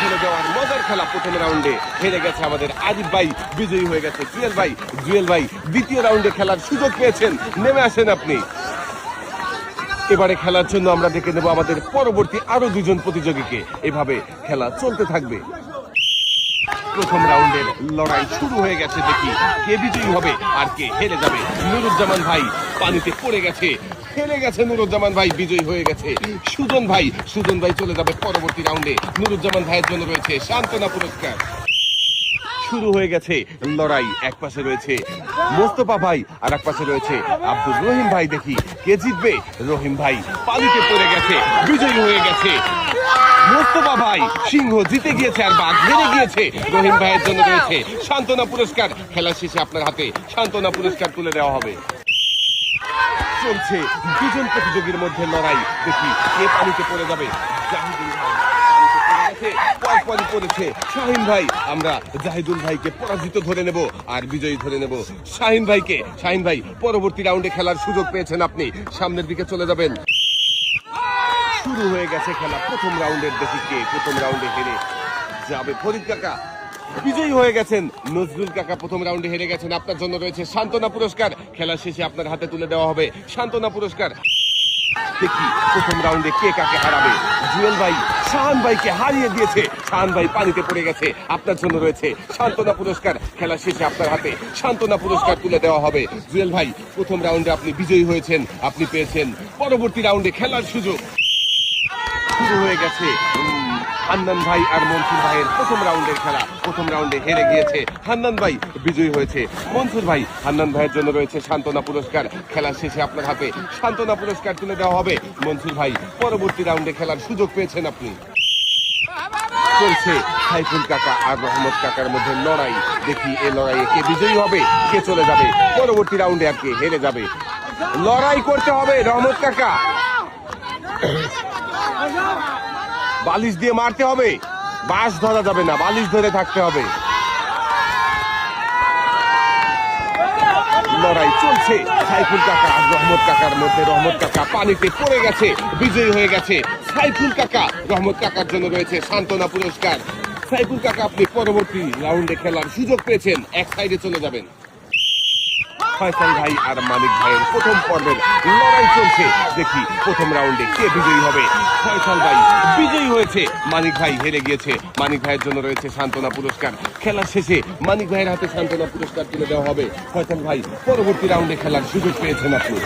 ঠেলে দেওয়ার মজার খেলা প্রথম রাউন্ডে হেরে গেছে আমাদের আজিব ভাই, বিজয়ী হয়ে গেছে জুয়েল ভাই। জুয়েল ভাই দ্বিতীয় রাউন্ডে খেলার সুযোগ পেয়েছেন, নেমে আসেন আপনি। এবারে খেলার জন্য আমরা ডেকে নেব আমাদের পরবর্তী আরো দুজন প্রতিযোগীকে। এভাবে খেলা চলতে থাকবে। প্রথম রাউন্ডের লড়াই শুরু হয়ে গেছে, দেখি কে বিজয়ী হবে আর কে হেরে যাবে। নুরুজ্জামান ভাই পানিতে পড়ে গেছে, হেরে গেছে নুরুজ্জামান ভাই, বিজয়ী হয়ে গেছে সুজন ভাই। সুজন ভাই চলে যাবে পরবর্তী রাউন্ডে। নুরুজ্জামান ভাইয়ের জন্য রয়েছে সান্ত্বনা পুরস্কার। শুরু হয়ে গেছে লড়াই, এক পাশে রয়েছে মোস্তফা ভাই আর এক পাশে রয়েছে আব্দুর রহিম ভাই। দেখি কে জিতবে। রহিম ভাই পানিতে পড়ে গেছে, বিজয়ী হয়ে গেছে মোস্তফা ভাই। সিংহ জিতে গিয়েছে আর বাঘ হেরে গিয়েছে। রহিম ভাইয়ের জন্য রয়েছে সান্ত্বনা পুরস্কার। খেলা শেষে আপনার হাতে সান্ত্বনা পুরস্কার তুলে দেওয়া হবে। চলছে দুজন প্রতিযোগীর মধ্যে লড়াই, দেখি কে পানিতে পড়ে যাবে। জাহিদুল ভাই পরপরই পড়েছে শাহিন ভাই। আমরা জাহিদুল ভাইকে পরাজিত ধরে নেব আর বিজয়ী ধরে নেব শাহিন ভাইকে। শাহিন ভাই পরবর্তী রাউন্ডে খেলার সুযোগ পেয়েছেন, আপনি সামনের দিকে চলে যাবেন। শুরু হয়ে গেছে খেলা প্রথম রাউন্ডের, দেখি কে প্রথম রাউন্ডে হেরে যাবে। ফরিদ কাকা বিজয়ী হয়ে গেছেন। নজরুল কাকা প্রথম রাউন্ডে হেরে গেছেন, আপনার জন্য রয়েছে সান্ত্বনা পুরস্কার। খেলা শেষে আপনার হাতে তুলে দেওয়া হবে সান্ত্বনা পুরস্কার। দেখি প্রথম রাউন্ডে কে কাকে হারাবে। জুয়েল ভাই শাহান ভাইকে হারিয়ে দিয়েছে, শাহান ভাই পানিতে পড়ে গেছে, আপনার জন্য রয়েছে সান্ত্বনা পুরস্কার। খেলা শেষে আপনার হাতে সান্ত্বনা পুরস্কার তুলে দেওয়া হবে। জুয়েল ভাই প্রথম রাউন্ডে আপনি বিজয়ী হয়েছেন, আপনি পেয়েছেন পরবর্তী রাউন্ডে খেলার সুযোগ। শুরু হয়ে গেছে হান্নান ভাই আর মনসুর ভাইয়ের প্রথম রাউন্ডের খেলা। প্রথম রাউন্ডে হেরে গিয়েছে হান্নান ভাই, বিজয়ী হয়েছে মনসুর ভাই। হান্নান ভাইয়ের জন্য রয়েছে সান্ত্বনা পুরস্কার। খেলা শেষে আপনার হাতে সান্ত্বনা পুরস্কার তুলে দেওয়া হবে। মনসুর ভাই পরবর্তী রাউন্ডে খেলার সুযোগ পেয়েছেন আপনি। চলছে সাইফুল কাকা আর রহমত কাকার মধ্যে লড়াই, দেখি এই লড়াইয়ে কে বিজয়ী হবে, কে চলে যাবে পরবর্তী রাউন্ডে আর কে হেরে যাবে। লড়াই করতে হবে রহমত কাকা, বালিশ দিয়ে মারতে হবে, বাঁশ ধরা যাবে না, বালিশ ধরে থাকতে হবে। লড়াই চলছে সাইফুল কাকা আর রহমত কাকার মধ্যে। রহমত কাকা পানিতে পড়ে গেছে, বিজয়ী হয়ে গেছে সাইফুল কাকা। রহমত কাকার জন্য রয়েছে সান্ত্বনা পুরস্কার। সাইফুল কাকা আপনি পরবর্তী রাউন্ডে খেলার সুযোগ পেয়েছেন, এক সাইডে চলে যাবেন। ফয়সাল ভাই আর মানিক ভাইয়ের প্রথম পর্বের লড়াই চলছে, দেখি প্রথম রাউন্ডে কে বিজয়ী হবে। ফয়সাল ভাই বিজয়ী হয়েছে, মানিক ভাই হেরে গিয়েছে। মানিক ভাইয়ের জন্য রয়েছে সান্ত্বনা পুরস্কার। খেলা শেষে মানিক ভাইয়ের হাতে সান্ত্বনা পুরস্কার তুলে দেওয়া হবে। ফয়সাল ভাই পরবর্তী রাউন্ডে খেলার সুযোগ পেয়েছেন আপনি।